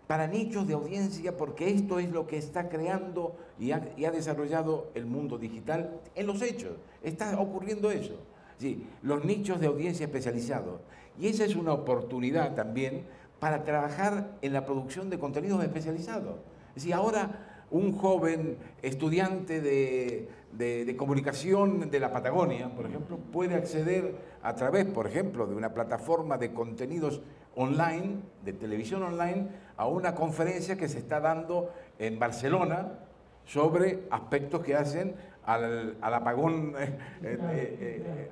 para nichos de audiencia, porque esto es lo que está creando y ha desarrollado el mundo digital en los hechos. Está ocurriendo eso. Sí, los nichos de audiencia especializados. Y esa es una oportunidad también para trabajar en la producción de contenidos especializados. Es decir, ahora un joven estudiante de comunicación de la Patagonia, por ejemplo, puede acceder a través, por ejemplo, de una plataforma de contenidos online, de televisión online, a una conferencia que se está dando en Barcelona sobre aspectos que hacen al apagón,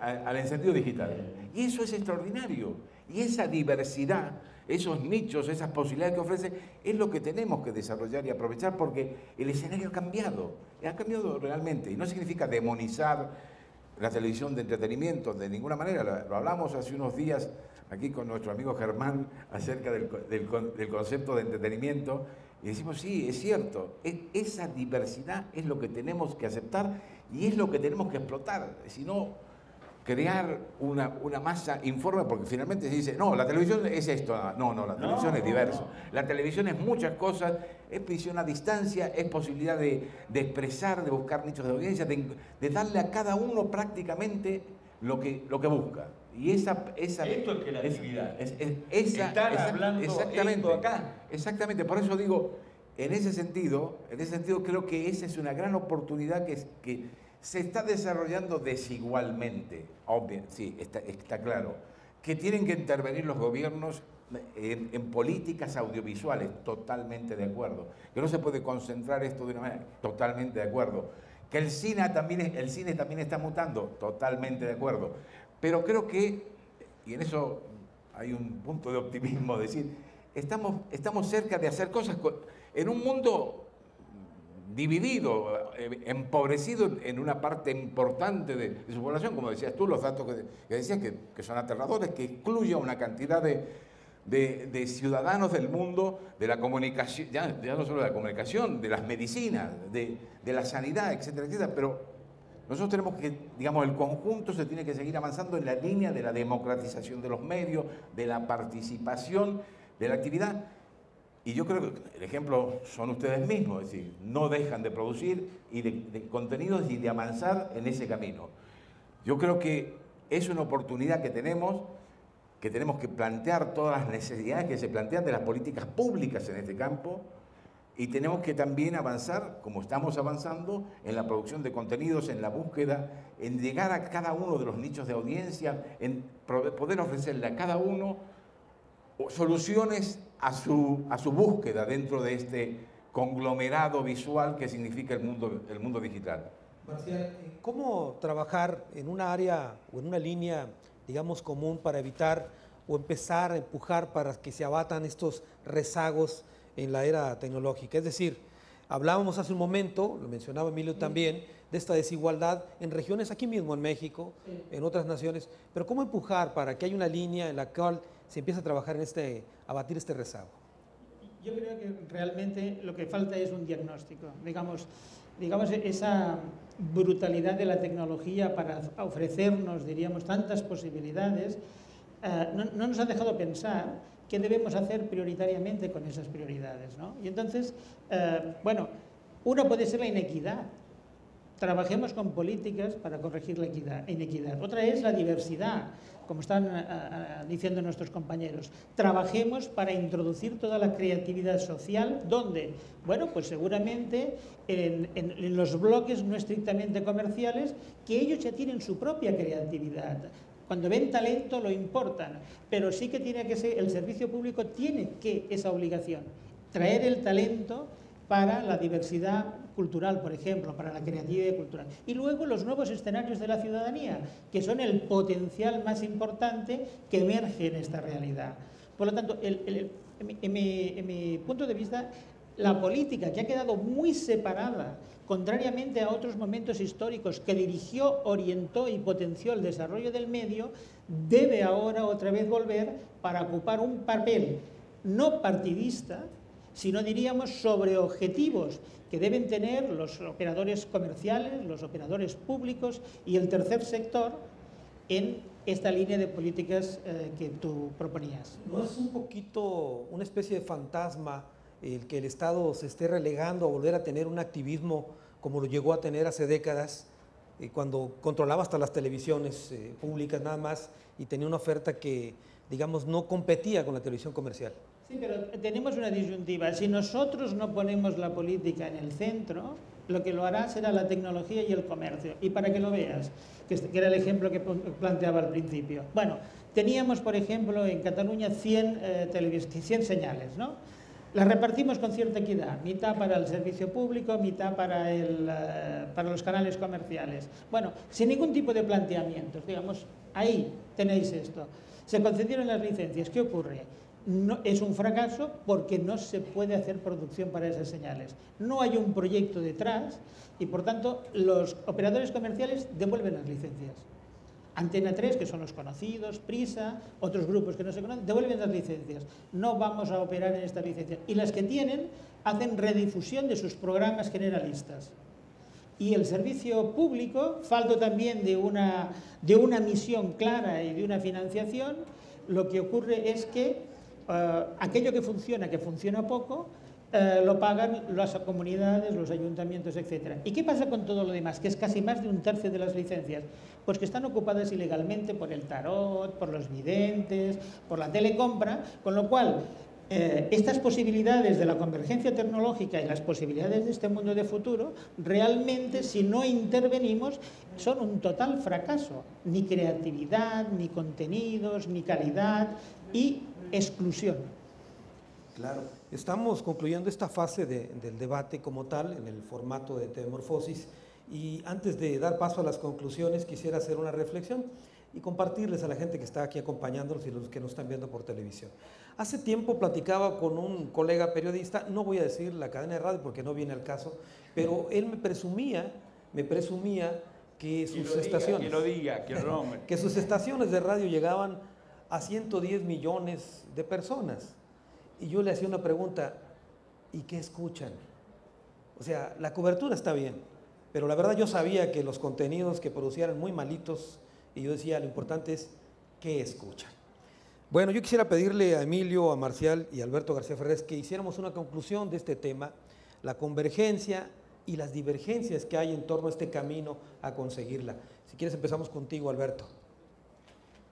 al encendido digital. Y eso es extraordinario. Y esa diversidad, esos nichos, esas posibilidades que ofrece, es lo que tenemos que desarrollar y aprovechar, porque el escenario ha cambiado realmente. Y no significa demonizar la televisión de entretenimiento de ninguna manera. Lo hablamos hace unos días aquí con nuestro amigo Germán acerca del concepto de entretenimiento. Y decimos, sí, es cierto, esa diversidad es lo que tenemos que aceptar y es lo que tenemos que explotar. Si no, crear una masa informe, porque finalmente se dice, no, la televisión es esto. No, la televisión es diverso. La televisión es muchas cosas, es visión a distancia, es posibilidad de expresar, de buscar nichos de audiencia, de darle a cada uno prácticamente lo que busca. Y esto es creatividad. Estar hablando esto acá. Exactamente, por eso digo, en ese sentido creo que esa es una gran oportunidad que se está desarrollando desigualmente. Obvio, sí, está claro. Que tienen que intervenir los gobiernos en políticas audiovisuales, totalmente de acuerdo. Que no se puede concentrar esto de una manera, totalmente de acuerdo. Que el cine también está mutando, totalmente de acuerdo. Pero creo que, y en eso hay un punto de optimismo, decir, estamos cerca de hacer cosas en un mundo dividido, empobrecido en una parte importante de su población, como decías tú, los datos que decías que son aterradores, que excluye a una cantidad de ciudadanos del mundo, de la comunicación, ya no solo de la comunicación, de las medicinas, de la sanidad, etcétera, etcétera, pero nosotros tenemos que, digamos, el conjunto se tiene que seguir avanzando en la línea de la democratización de los medios, de la participación, de la actividad. Y yo creo que el ejemplo son ustedes mismos, es decir, no dejan de producir y de contenidos y de avanzar en ese camino. Yo creo que es una oportunidad que tenemos que plantear todas las necesidades que se plantean de las políticas públicas en este campo, y tenemos que también avanzar, como estamos avanzando, en la producción de contenidos, en la búsqueda, en llegar a cada uno de los nichos de audiencia, en poder ofrecerle a cada uno soluciones a su búsqueda dentro de este conglomerado visual que significa el mundo digital. Marcial, ¿cómo trabajar en una área o en una línea, digamos, común para evitar o empezar a empujar para que se abatan estos rezagos en la era tecnológica? Es decir, hablábamos hace un momento, lo mencionaba Emilio también, de esta desigualdad en regiones aquí mismo en México, en otras naciones, pero ¿cómo empujar para que haya una línea en la cual se empiece a trabajar en abatir este rezago? Yo creo que realmente lo que falta es un diagnóstico, digamos esa brutalidad de la tecnología para ofrecernos, diríamos, tantas posibilidades, no nos ha dejado pensar qué debemos hacer prioritariamente con esas prioridades, ¿no? Y entonces, bueno, una puede ser la inequidad. Trabajemos con políticas para corregir la inequidad. Otra es la diversidad, como están diciendo nuestros compañeros. Trabajemos para introducir toda la creatividad social, ¿dónde? Bueno, pues seguramente en los bloques no estrictamente comerciales, que ellos ya tienen su propia creatividad. Cuando ven talento lo importan, pero sí que tiene que ser, el servicio público tiene esa obligación, traer el talento para la diversidad cultural, por ejemplo, para la creatividad cultural. Y luego los nuevos escenarios de la ciudadanía, que son el potencial más importante que emerge en esta realidad. Por lo tanto, en mi punto de vista, la política, que ha quedado muy separada, contrariamente a otros momentos históricos que dirigió, orientó y potenció el desarrollo del medio, debe ahora otra vez volver para ocupar un papel no partidista, sino diríamos sobre objetivos que deben tener los operadores comerciales, los operadores públicos y el tercer sector en esta línea de políticas que tú proponías. ¿No es un poquito una especie de fantasma el que el Estado se esté relegando a volver a tener un activismo como lo llegó a tener hace décadas, cuando controlaba hasta las televisiones públicas nada más y tenía una oferta que, digamos, no competía con la televisión comercial? Sí, pero tenemos una disyuntiva. Si nosotros no ponemos la política en el centro, lo que lo hará será la tecnología y el comercio. Y para que lo veas, que era el ejemplo que planteaba al principio. Bueno, teníamos, por ejemplo, en Cataluña 100 señales, ¿no? Las repartimos con cierta equidad, mitad para el servicio público, mitad para los canales comerciales. Bueno, sin ningún tipo de planteamientos, digamos, ahí tenéis esto. Se concedieron las licencias, ¿qué ocurre? No, es un fracaso porque no se puede hacer producción para esas señales. No hay un proyecto detrás y, por tanto, los operadores comerciales devuelven las licencias. Antena 3, que son los conocidos, Prisa, otros grupos que no se conocen, devuelven las licencias. No vamos a operar en estas licencias. Y las que tienen hacen redifusión de sus programas generalistas. Y el servicio público, falto también de una misión clara y de una financiación, lo que ocurre es que aquello que funciona poco, lo pagan las comunidades, los ayuntamientos, etc. ¿Y qué pasa con todo lo demás? Que es casi más de un tercio de las licencias. Pues que están ocupadas ilegalmente por el tarot, por los videntes, por la telecompra, con lo cual estas posibilidades de la convergencia tecnológica y las posibilidades de este mundo de futuro, realmente, si no intervenimos, son un total fracaso. Ni creatividad, ni contenidos, ni calidad y exclusión. Claro. Estamos concluyendo esta fase del debate como tal, en el formato de Tevemorfosis, y antes de dar paso a las conclusiones quisiera hacer una reflexión y compartirles a la gente que está aquí acompañándonos y los que nos están viendo por televisión. Hace tiempo platicaba con un colega periodista, no voy a decir la cadena de radio porque no viene al caso, pero él me presumía que sus estaciones... que sus estaciones de radio llegaban a 110 millones de personas. Y yo le hacía una pregunta, ¿y qué escuchan? O sea, la cobertura está bien, pero la verdad yo sabía que los contenidos que producían eran muy malitos y yo decía, lo importante es qué escuchan. Bueno, yo quisiera pedirle a Emilio, a Marcial y a Alberto García Ferrés que hiciéramos una conclusión de este tema, la convergencia y las divergencias que hay en torno a este camino a conseguirla. Si quieres empezamos contigo, Alberto.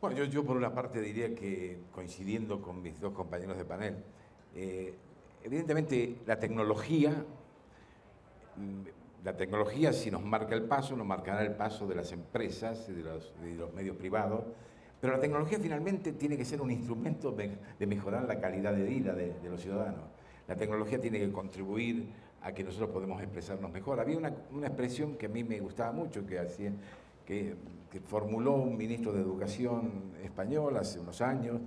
Bueno, yo por una parte diría que, coincidiendo con mis dos compañeros de panel, evidentemente la tecnología si nos marca el paso, nos marcará el paso de las empresas y de los medios privados, pero la tecnología finalmente tiene que ser un instrumento de mejorar la calidad de vida de los ciudadanos. La tecnología tiene que contribuir a que nosotros podamos expresarnos mejor. Había una expresión que a mí me gustaba mucho, que formuló un ministro de Educación español hace unos años,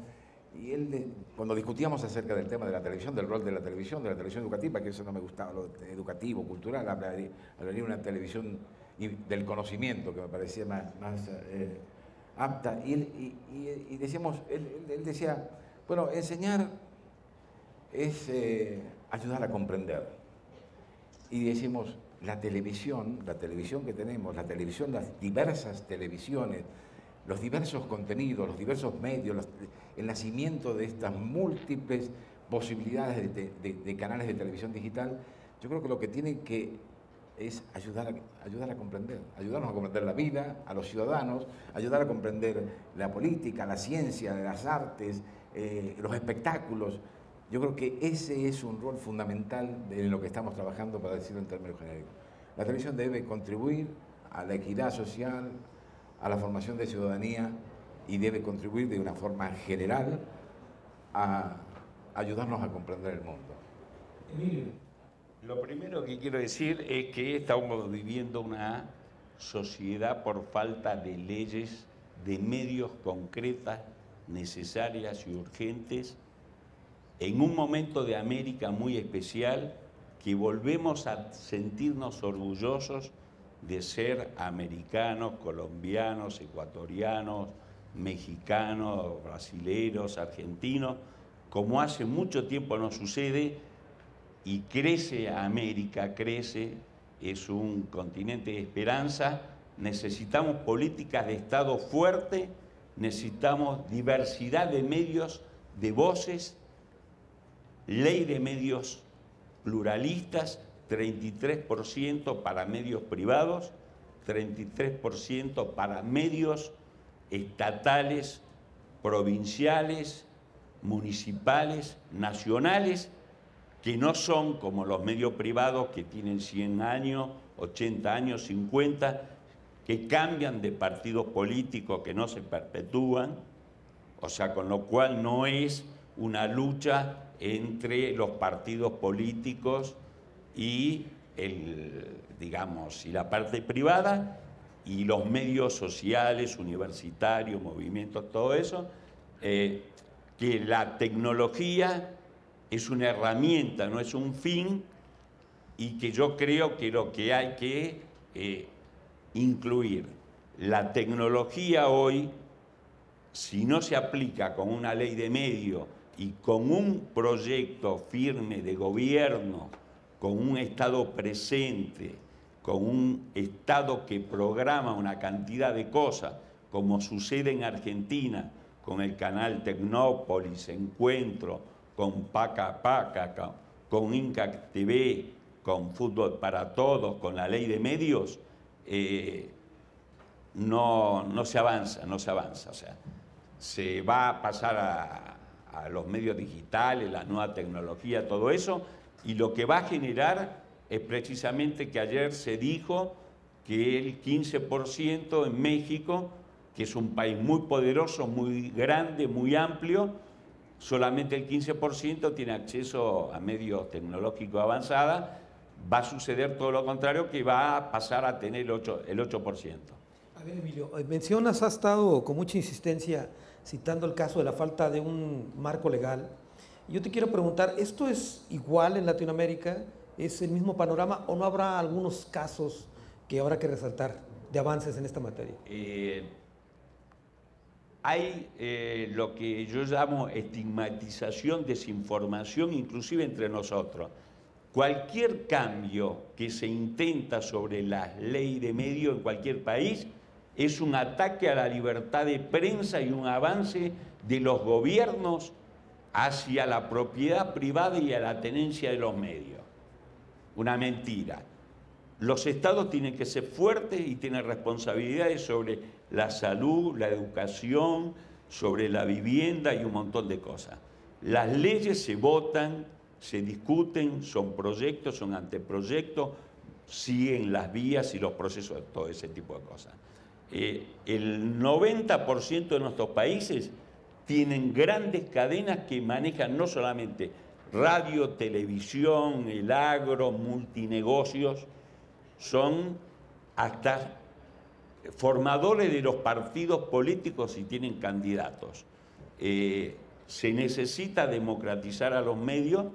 y él, cuando discutíamos acerca del tema de la televisión, del rol de la televisión educativa, que eso no me gustaba, lo educativo, cultural, hablaría de una televisión del conocimiento, que me parecía más apta, y decíamos, él decía, bueno, enseñar es ayudar a comprender, y decimos, la televisión que tenemos, las diversas televisiones, los diversos contenidos, los diversos medios, el nacimiento de estas múltiples posibilidades de canales de televisión digital, yo creo que lo que tiene que es ayudar a comprender, ayudarnos a comprender la vida, a los ciudadanos, ayudar a comprender la política, la ciencia, las artes, los espectáculos. Yo creo que ese es un rol fundamental en lo que estamos trabajando, para decirlo en términos genéricos. La televisión debe contribuir a la equidad social, a la formación de ciudadanía y debe contribuir de una forma general a ayudarnos a comprender el mundo. Emilio. Lo primero que quiero decir es que estamos viviendo una sociedad por falta de leyes, de medios concretas, necesarias y urgentes, en un momento de América muy especial, que volvemos a sentirnos orgullosos de ser americanos, colombianos, ecuatorianos, mexicanos, brasileros, argentinos, como hace mucho tiempo no sucede, y crece América, crece, es un continente de esperanza. Necesitamos políticas de Estado fuertes, necesitamos diversidad de medios, de voces, ley de medios pluralistas, 33% para medios privados, 33% para medios estatales, provinciales municipales, nacionales, que no son como los medios privados que tienen 100 años, 80 años, 50, que cambian de partidos políticos, que no se perpetúan, o sea, con lo cual no es una lucha entre los partidos políticos y digamos, y la parte privada y los medios sociales, universitarios, movimientos, todo eso, que la tecnología es una herramienta, no es un fin, y que yo creo que lo que hay que incluir, la tecnología hoy, si no se aplica con una ley de medio y con un proyecto firme de gobierno, con un Estado presente, con un Estado que programa una cantidad de cosas, como sucede en Argentina, con el canal Tecnópolis, Encuentro, con Paca Paca, con Inca TV, con Fútbol para Todos, con la ley de medios, no se avanza, o sea, se va a pasar a los medios digitales, la nueva tecnología, todo eso, y lo que va a generar es precisamente que ayer se dijo que el 15% en México, que es un país muy poderoso, muy grande, muy amplio, solamente el 15% tiene acceso a medios tecnológicos avanzados. Va a suceder todo lo contrario, que va a pasar a tener el 8%. A ver, Emilio, mencionas, has estado con mucha insistencia citando el caso de la falta de un marco legal. Yo te quiero preguntar, ¿esto es igual en Latinoamérica? ¿Es el mismo panorama o no habrá algunos casos que habrá que resaltar de avances en esta materia? Hay lo que yo llamo estigmatización, desinformación, inclusive entre nosotros. Cualquier cambio que se intenta sobre la ley de medios en cualquier país es un ataque a la libertad de prensa y un avance de los gobiernos hacia la propiedad privada y a la tenencia de los medios. Una mentira. Los estados tienen que ser fuertes y tienen responsabilidades sobre la salud, la educación, sobre la vivienda y un montón de cosas. Las leyes se votan, se discuten, son proyectos, son anteproyectos, siguen las vías y los procesos, todo ese tipo de cosas. El 90% de nuestros países tienen grandes cadenas que manejan no solamente radio, televisión, el agro, multinegocios, son hasta formadores de los partidos políticos si tienen candidatos. Se necesita democratizar a los medios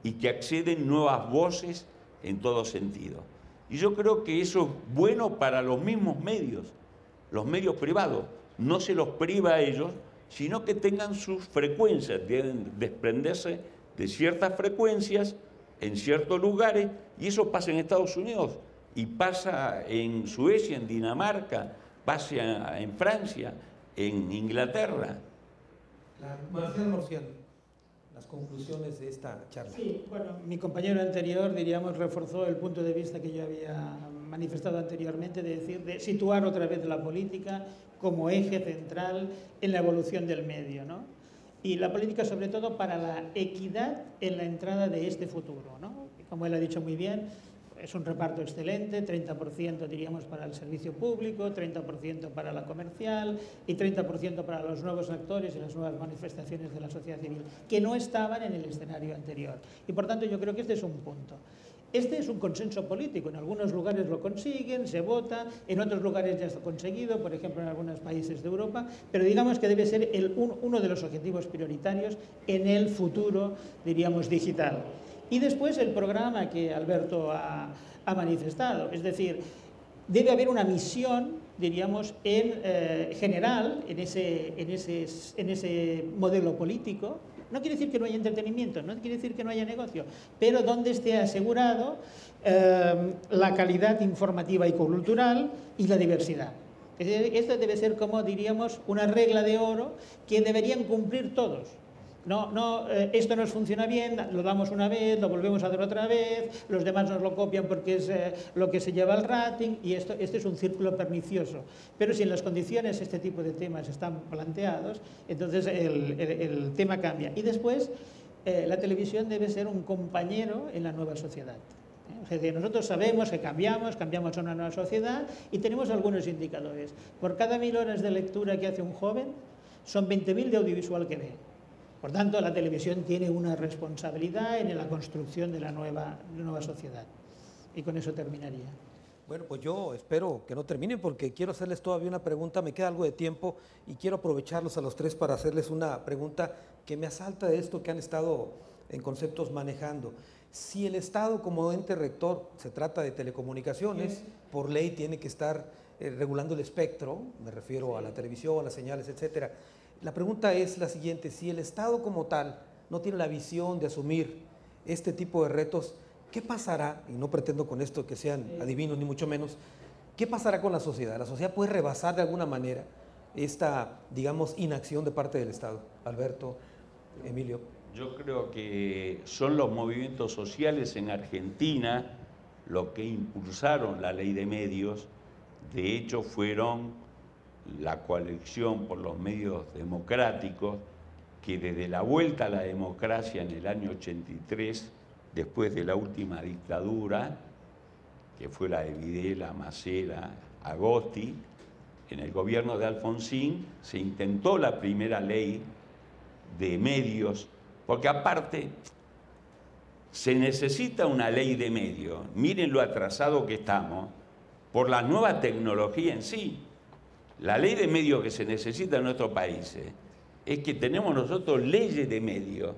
y que acceden nuevas voces en todo sentido. Y yo creo que eso es bueno para los mismos medios privados. No se los priva a ellos, sino que tengan sus frecuencias, deben desprenderse de ciertas frecuencias en ciertos lugares, y eso pasa en Estados Unidos, y pasa en Suecia, en Dinamarca, pasa en Francia, en Inglaterra. Marcial Morciano, las conclusiones de esta charla. Sí, bueno, mi compañero anterior, diríamos, reforzó el punto de vista que yo había manifestado anteriormente, de decir, de situar otra vez la política como eje central en la evolución del medio, ¿no? Y la política, sobre todo, para la equidad en la entrada de este futuro, ¿no? Y como él ha dicho muy bien, es un reparto excelente, 30% diríamos para el servicio público, 30% para la comercial y 30% para los nuevos actores y las nuevas manifestaciones de la sociedad civil, que no estaban en el escenario anterior. Y por tanto yo creo que este es un punto. Este es un consenso político, en algunos lugares lo consiguen, se vota, en otros lugares ya está conseguido, por ejemplo en algunos países de Europa, pero digamos que debe ser uno de los objetivos prioritarios en el futuro, diríamos, digital. Y después el programa que Alberto ha manifestado, es decir, debe haber una misión, diríamos, en general, en ese modelo político. No quiere decir que no haya entretenimiento, no quiere decir que no haya negocio, pero donde esté asegurado la calidad informativa y cultural y la diversidad. Esto debe ser, como diríamos, una regla de oro que deberían cumplir todos. Esto nos funciona bien, lo damos una vez, lo volvemos a hacer otra vez, los demás nos lo copian porque es lo que se lleva al rating, y este es un círculo pernicioso. Pero si en las condiciones este tipo de temas están planteados, entonces el tema cambia. Y después, la televisión debe ser un compañero en la nueva sociedad. Es decir, nosotros sabemos que cambiamos a una nueva sociedad y tenemos algunos indicadores. Por cada 1000 horas de lectura que hace un joven, son 20.000 de audiovisual que ve. Por tanto, la televisión tiene una responsabilidad en la construcción de la nueva sociedad. Y con eso terminaría. Bueno, pues yo espero que no terminen porque quiero hacerles todavía una pregunta, me queda algo de tiempo y quiero aprovecharlos a los tres para hacerles una pregunta que me asalta de esto que han estado en conceptos manejando. Si el Estado como ente rector, se trata de telecomunicaciones, por ley tiene que estar regulando el espectro, me refiero a la televisión, a las señales, etcétera. La pregunta es la siguiente: si el Estado como tal no tiene la visión de asumir este tipo de retos, ¿qué pasará? Y no pretendo con esto que sean adivinos ni mucho menos. ¿Qué pasará con la sociedad? ¿La sociedad puede rebasar de alguna manera esta, digamos, inacción de parte del Estado? Alberto, Emilio. Yo creo que son los movimientos sociales en Argentina los que impulsaron la ley de medios. De hecho, fueron la coalición por los medios democráticos que desde la vuelta a la democracia en el año 83, después de la última dictadura, que fue la de Videla, Macera, Agosti, en el gobierno de Alfonsín se intentó la primera ley de medios, porque aparte se necesita una ley de medios. Miren lo atrasado que estamos por la nueva tecnología en sí. La ley de medios que se necesita en nuestros países es que tenemos nosotros leyes de medios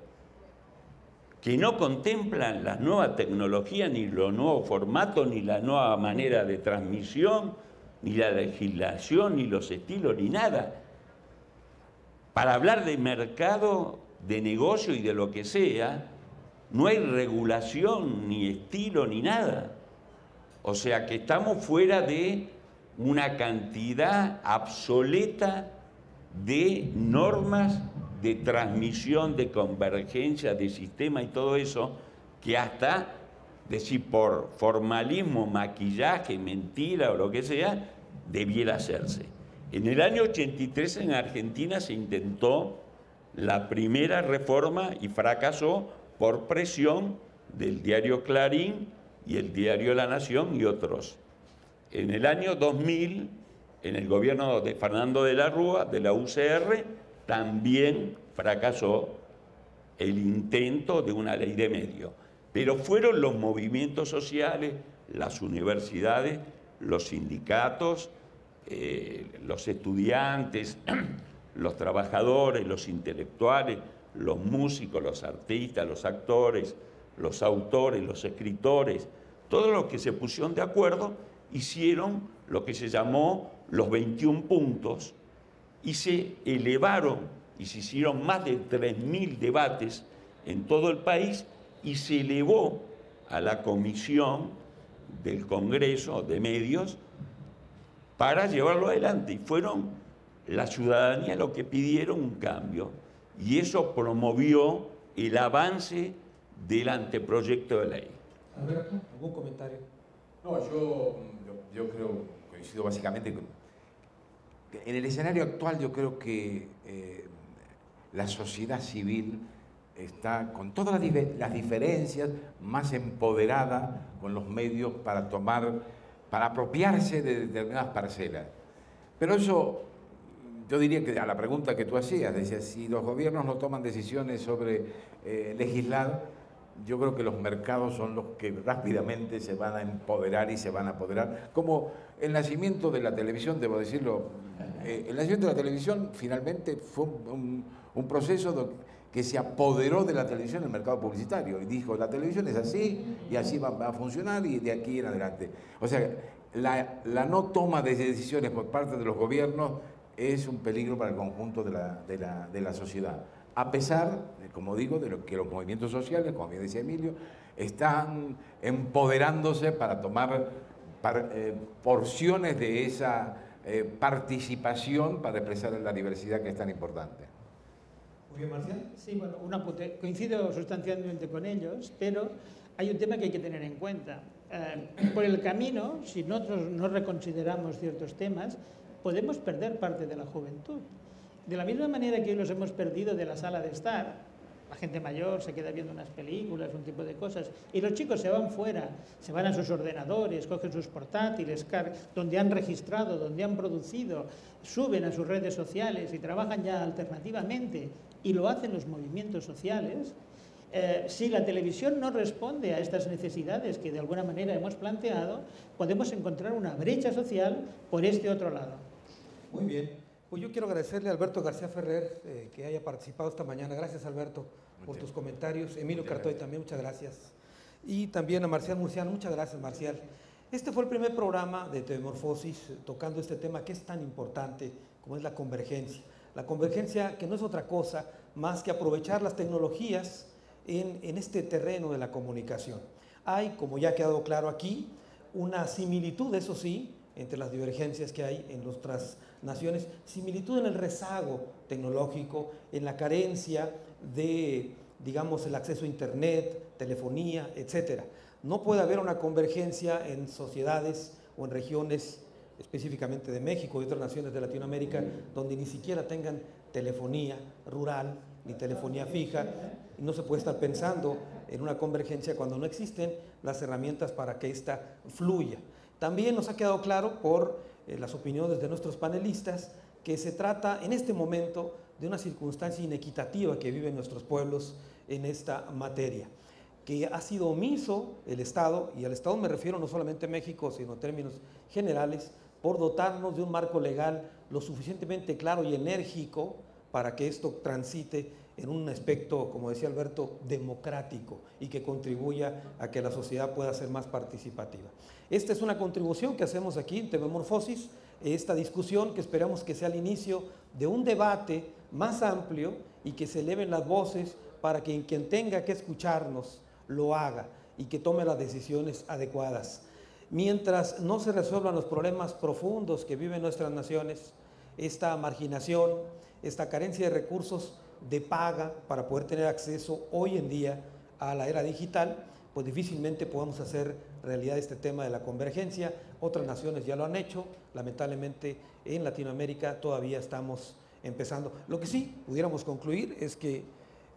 que no contemplan la nueva tecnología, ni los nuevos formatos, ni la nueva manera de transmisión, ni la legislación, ni los estilos, ni nada. Para hablar de mercado, de negocio y de lo que sea, no hay regulación, ni estilo, ni nada. O sea que estamos fuera de una cantidad obsoleta de normas de transmisión, de convergencia, de sistema y todo eso, que hasta, decir por formalismo, maquillaje, mentira o lo que sea, debiera hacerse. En el año 83 en Argentina se intentó la primera reforma y fracasó por presión del diario Clarín y el diario La Nación y otros. En el año 2000, en el gobierno de Fernando de la Rúa, de la UCR, también fracasó el intento de una ley de medios. Pero fueron los movimientos sociales, las universidades, los sindicatos, los estudiantes, los trabajadores, los intelectuales, los músicos, los artistas, los actores, los autores, los escritores, todos los que se pusieron de acuerdo hicieron lo que se llamó los 21 puntos y se elevaron y se hicieron más de 3.000 debates en todo el país y se elevó a la Comisión del Congreso de Medios para llevarlo adelante. Y fueron la ciudadanía los que pidieron un cambio y eso promovió el avance del anteproyecto de ley. Alberto, ¿algún comentario? No, yo creo, coincido básicamente con... En el escenario actual yo creo que la sociedad civil está con todas las diferencias más empoderada con los medios para apropiarse de determinadas parcelas. Pero eso, yo diría que a la pregunta que tú hacías, decías, si los gobiernos no toman decisiones sobre legislar, yo creo que los mercados son los que rápidamente se van a empoderar y se van a apoderar. Como el nacimiento de la televisión, debo decirlo, el nacimiento de la televisión finalmente fue un proceso que se apoderó de la televisión en el mercado publicitario y dijo, la televisión es así y así va a funcionar y de aquí en adelante. O sea, la no toma de decisiones por parte de los gobiernos es un peligro para el conjunto de la sociedad. A pesar, como digo, de lo que los movimientos sociales, como bien decía Emilio, están empoderándose para tomar porciones de esa participación para expresar la diversidad que es tan importante. Muy bien, Marcial. Sí, bueno, coincido sustancialmente con ellos, pero hay un tema que hay que tener en cuenta. Por el camino, si nosotros no reconsideramos ciertos temas, podemos perder parte de la juventud. De la misma manera que hoy los hemos perdido de la sala de estar, la gente mayor se queda viendo unas películas, un tipo de cosas, y los chicos se van fuera, se van a sus ordenadores, cogen sus portátiles, donde han registrado, donde han producido, suben a sus redes sociales y trabajan ya alternativamente, y lo hacen los movimientos sociales. Si la televisión no responde a estas necesidades que de alguna manera hemos planteado, podemos encontrar una brecha social por este otro lado. Muy bien. Pues yo quiero agradecerle a Alberto García Ferrer que haya participado esta mañana. Gracias, Alberto, por tus comentarios. Emilio Cartoy también, muchas gracias. Y también a Marcial Murciano, muchas gracias, Marcial. Este fue el primer programa de TV Morfosis tocando este tema que es tan importante como es la convergencia. La convergencia que no es otra cosa más que aprovechar las tecnologías en este terreno de la comunicación. Hay, como ya ha quedado claro aquí, una similitud, eso sí, entre las divergencias que hay en nuestras naciones, similitud en el rezago tecnológico, en la carencia de, digamos, el acceso a Internet, telefonía, etc. No puede haber una convergencia en sociedades o en regiones, específicamente de México y otras naciones de Latinoamérica, donde ni siquiera tengan telefonía rural ni telefonía fija, y no se puede estar pensando en una convergencia cuando no existen las herramientas para que ésta fluya. También nos ha quedado claro por las opiniones de nuestros panelistas que se trata en este momento de una circunstancia inequitativa que viven nuestros pueblos en esta materia, que ha sido omiso el Estado, y al Estado me refiero no solamente a México, sino en términos generales, por dotarnos de un marco legal lo suficientemente claro y enérgico para que esto transite en un aspecto, como decía Alberto, democrático y que contribuya a que la sociedad pueda ser más participativa. Esta es una contribución que hacemos aquí en TV Morfosis, esta discusión que esperamos que sea el inicio de un debate más amplio y que se eleven las voces para que quien tenga que escucharnos lo haga y que tome las decisiones adecuadas. Mientras no se resuelvan los problemas profundos que viven nuestras naciones, esta marginación, esta carencia de recursos de paga para poder tener acceso hoy en día a la era digital, pues difícilmente podamos hacer realidad este tema de la convergencia. Otras naciones ya lo han hecho, lamentablemente en Latinoamérica todavía estamos empezando. Lo que sí pudiéramos concluir es que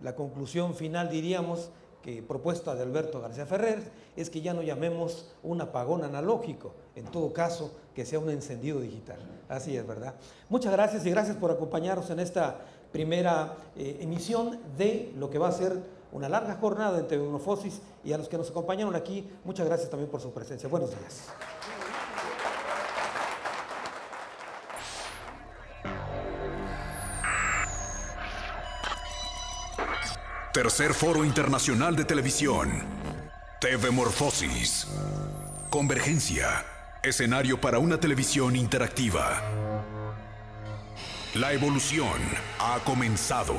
la conclusión final, diríamos, que propuesta de Alberto García Ferrer, es que ya no llamemos un apagón analógico, en todo caso que sea un encendido digital. Así es, ¿verdad? Muchas gracias y gracias por acompañarnos en esta primera emisión de lo que va a ser una larga jornada en TV Morfosis, y a los que nos acompañaron aquí, muchas gracias también por su presencia. Buenos días. Tercer Foro Internacional de Televisión. TV Morfosis. Convergencia. Escenario para una televisión interactiva. La evolución ha comenzado.